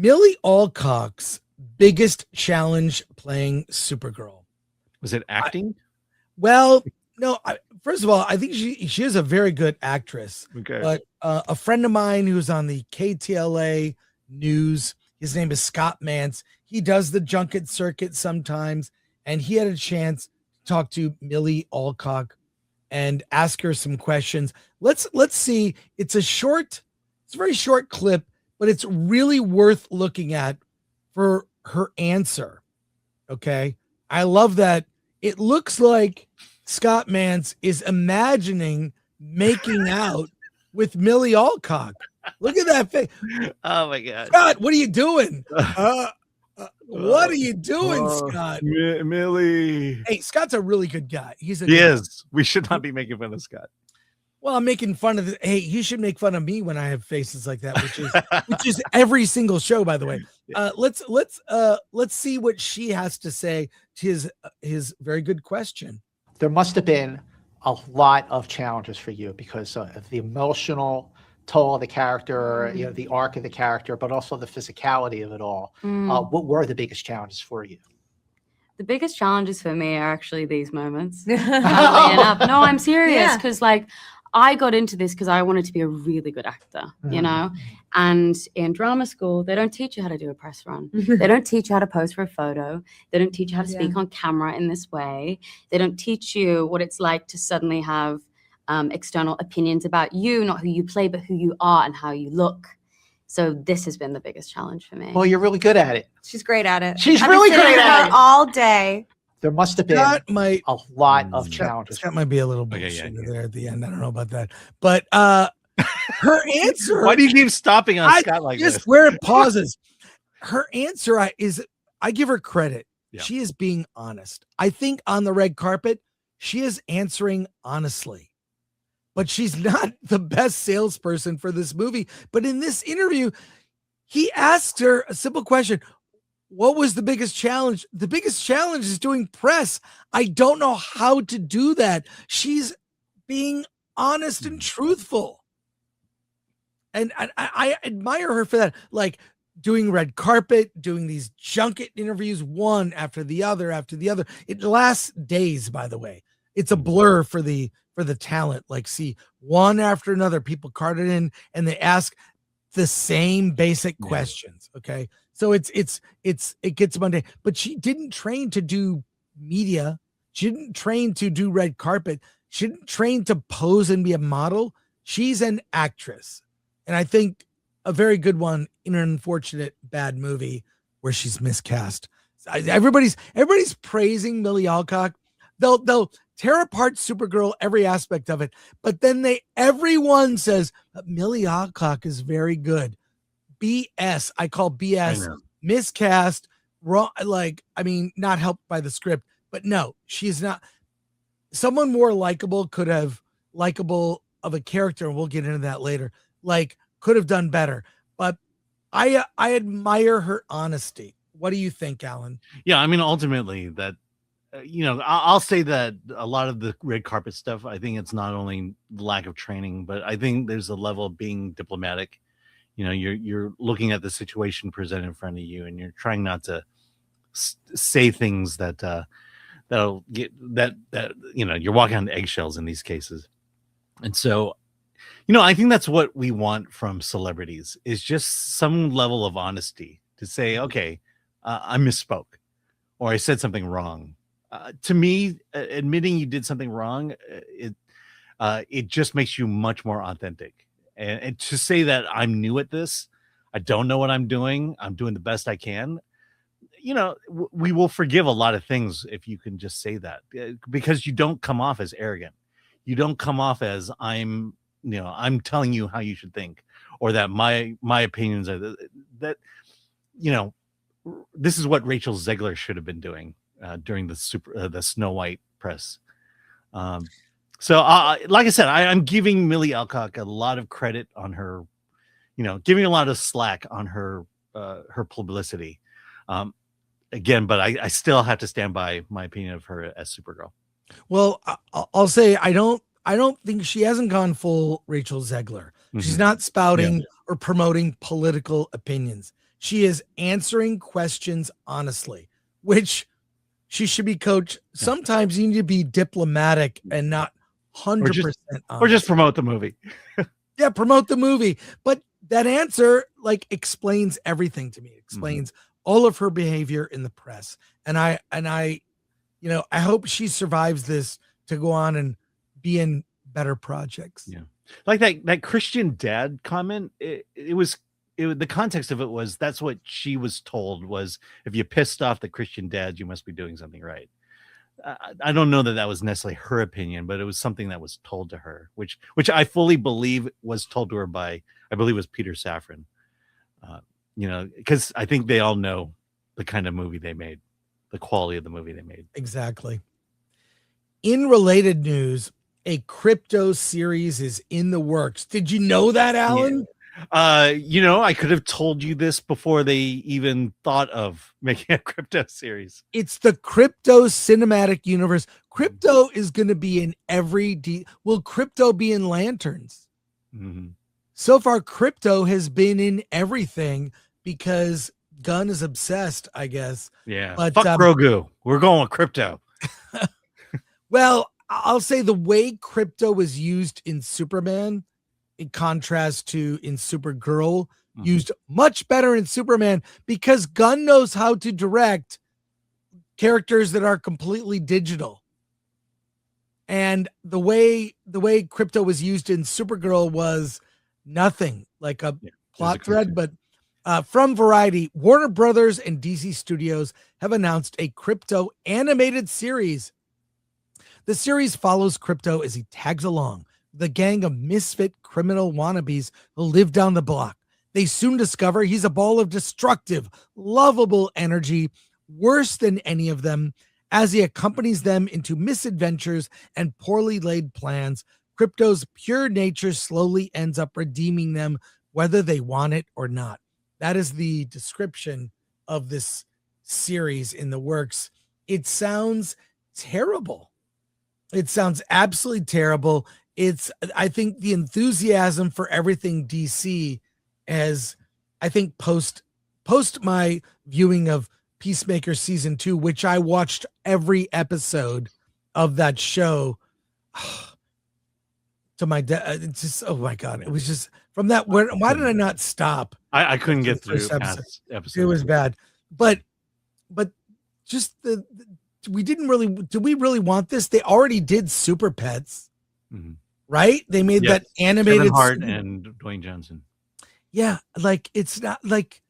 Millie Alcock's biggest challenge playing Supergirl. Was it acting? Well, no. First of all, I think she is a very good actress. Okay. But a friend of mine who's on the KTLA news, his name is Scott Mance. He does the junket circuit sometimes, and he had a chance to talk to Millie Alcock and ask her some questions. Let's see. It's a very short clip, but it's really worth looking at for her answer. Okay. I love that. It looks like Scott Mance is imagining making out with Millie Alcock. Look at that face. Oh my God. Scott, what are you doing? What are you doing, Scott? Millie. Hey, Scott's a really good guy. He is. We should not be making fun of Scott. Well, I'm making fun of hey, you should make fun of me when I have faces like that, which is every single show, by the way. Let's see what she has to say to his very good question. There must have been a lot of challenges for you because of the emotional toll of the character, the arc of the character, but also the physicality of it all. What were the biggest challenges for you? The biggest challenges for me are actually these moments. No, I'm serious because I got into this because I wanted to be a really good actor, you know, and in drama school, they don't teach you how to do a press run. They don't teach you how to pose for a photo. They don't teach you how to speak on camera in this way. They don't teach you what it's like to suddenly have external opinions about you, not who you play, but who you are and how you look. So this has been the biggest challenge for me. Well, you're really good at it. She's great at it. She's really great at it. All day. There must have been a lot of challenges. That might be a little bullshit there at the end. I don't know about that. But her answer. Why do you keep stopping on Scott like this? Just where it pauses. Her answer is, I give her credit. Yeah. She is being honest. I think on the red carpet, she is answering honestly. But she's not the best salesperson for this movie. But in this interview, he asked her a simple question. What was the biggest challenge? The biggest challenge is doing press. I don't know how to do that. She's being honest and truthful. And I admire her for that. Like doing red carpet, doing these junket interviews, one after the other. It lasts days, by the way. It's a blur for the talent. Like, see, one after another, people carted in and they ask the same basic questions. Okay. So it gets Monday, but she didn't train to do media. She didn't train to do red carpet. She didn't train to pose and be a model. She's an actress. And I think a very good one in an unfortunate bad movie where she's miscast. Everybody's praising Millie Alcock. They'll tear apart Supergirl, every aspect of it. But then everyone says Millie Alcock is very good. BS. I call BS. Miscast. Wrong. Not helped by the script, but no, she's not. Someone more likable of a character, and we'll get into that later, could have done better. But I admire her honesty. What do you think, Alan? Yeah, I mean, ultimately that, I'll say that a lot of the red carpet stuff, I think it's not only lack of training, but I think there's a level of being diplomatic. You're looking at the situation presented in front of you, and you're trying not to say things that'll get that you're walking on eggshells in these cases. And so, I think that's what we want from celebrities, is just some level of honesty to say, okay, I misspoke, or I said something wrong. To me, admitting you did something wrong, it just makes you much more authentic. And to say that I'm new at this, I don't know what I'm doing the best I can. We will forgive a lot of things if you can just say that, because you don't come off as arrogant. You don't come off as I'm telling you how you should think, or that my opinions are that. This is what Rachel Zegler should have been doing during the Snow White press. So, like I said, I'm giving Millie Alcock a lot of credit on her, giving a lot of slack on her publicity. Again, but I still have to stand by my opinion of her as Supergirl. Well, I'll say I don't think she hasn't gone full Rachel Zegler. Mm-hmm. She's not spouting or promoting political opinions. She is answering questions honestly, which she should be coached. Sometimes you need to be diplomatic and not 100% honest. Or just promote the movie. Yeah, promote the movie. But that answer like explains everything to me. It explains all of her behavior in the press. And I you know, I hope she survives this to go on and be in better projects. Yeah. Like that Christian dad comment, the context of it was that's what she was told was if you pissed off the Christian dads, you must be doing something right. I don't know that was necessarily her opinion, but it was something that was told to her, which I fully believe was told to her by, I believe it was Peter Safran. You know, because I think they all know the kind of movie they made, the quality of the movie they made. Exactly. In related news, a Krypto series is in the works. Did you know that, Alan? Yeah. You know, I could have told you this before they even thought of making a Krypto series. It's the Krypto cinematic universe. Krypto is going to be in every will Krypto be in Lanterns? So far, Krypto has been in everything because Gunn is obsessed, I guess. Yeah. But fuck Grogu. We're going with Krypto. Well, I'll say the way Krypto was used in Superman, in contrast to in Supergirl, used much better in Superman because Gunn knows how to direct characters that are completely digital. And the way Krypto was used in Supergirl was nothing like a plot thread, but from Variety, Warner Brothers and DC Studios have announced a Krypto animated series. The series follows Krypto as he tags along the gang of misfit criminal wannabes who live down the block. They soon discover he's a ball of destructive, lovable energy, worse than any of them. As he accompanies them into misadventures and poorly laid plans, Krypto's pure nature slowly ends up redeeming them, whether they want it or not. That is the description of this series in the works. It sounds terrible. It sounds absolutely terrible. I think the enthusiasm for everything DC as I think post my viewing of Peacemaker season 2, which I watched every episode of that show to my it's just, oh my God. It was just from that. Why did I not stop? I couldn't get through past episodes. It was bad, but just do we really want this? They already did Super Pets, right? They made that animated Kevin Hart and Dwayne Johnson. Yeah, like it's not like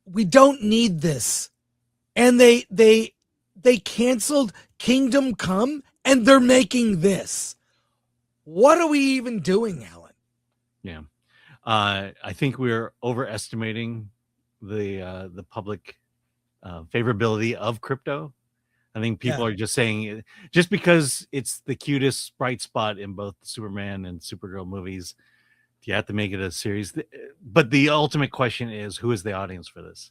we don't need this. And they canceled Kingdom Come and they're making this. What are we even doing, Alan? Yeah. I think we're overestimating the public favorability of Krypto. I think people are just saying just because it's the cutest bright spot in both the Superman and Supergirl movies, you have to make it a series. But the ultimate question is, who is the audience for this?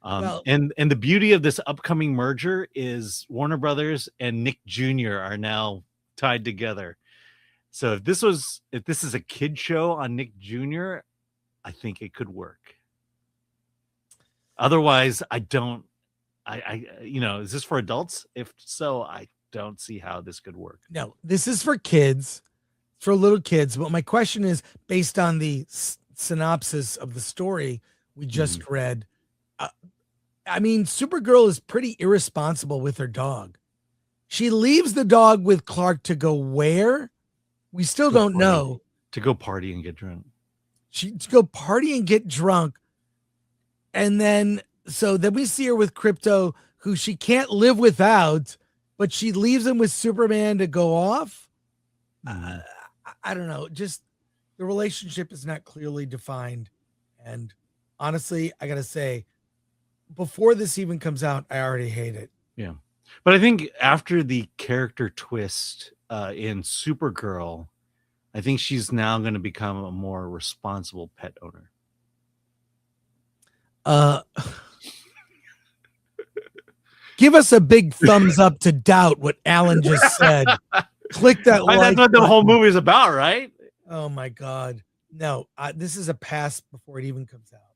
And the beauty of this upcoming merger is Warner Brothers and Nick Jr. are now tied together. So if this is a kid show on Nick Jr., I think it could work. Otherwise, is this for adults? If so, I don't see how this could work. No, this is for kids, for little kids. But my question is based on the synopsis of the story we just read. I mean, Supergirl is pretty irresponsible with her dog. She leaves the dog with Clark to go where? We still don't know. To go party and get drunk. To go party and get drunk. And then we see her with Krypto, who she can't live without, but she leaves him with Superman to go off. I don't know. Just the relationship is not clearly defined. And honestly, I got to say, before this even comes out, I already hate it. Yeah. But I think after the character twist in Supergirl, I think she's now going to become a more responsible pet owner. Give us a big thumbs up to doubt what Alan just said. Click that like. That's what the whole movie is about, right? Oh my God. No, this is a pass before it even comes out.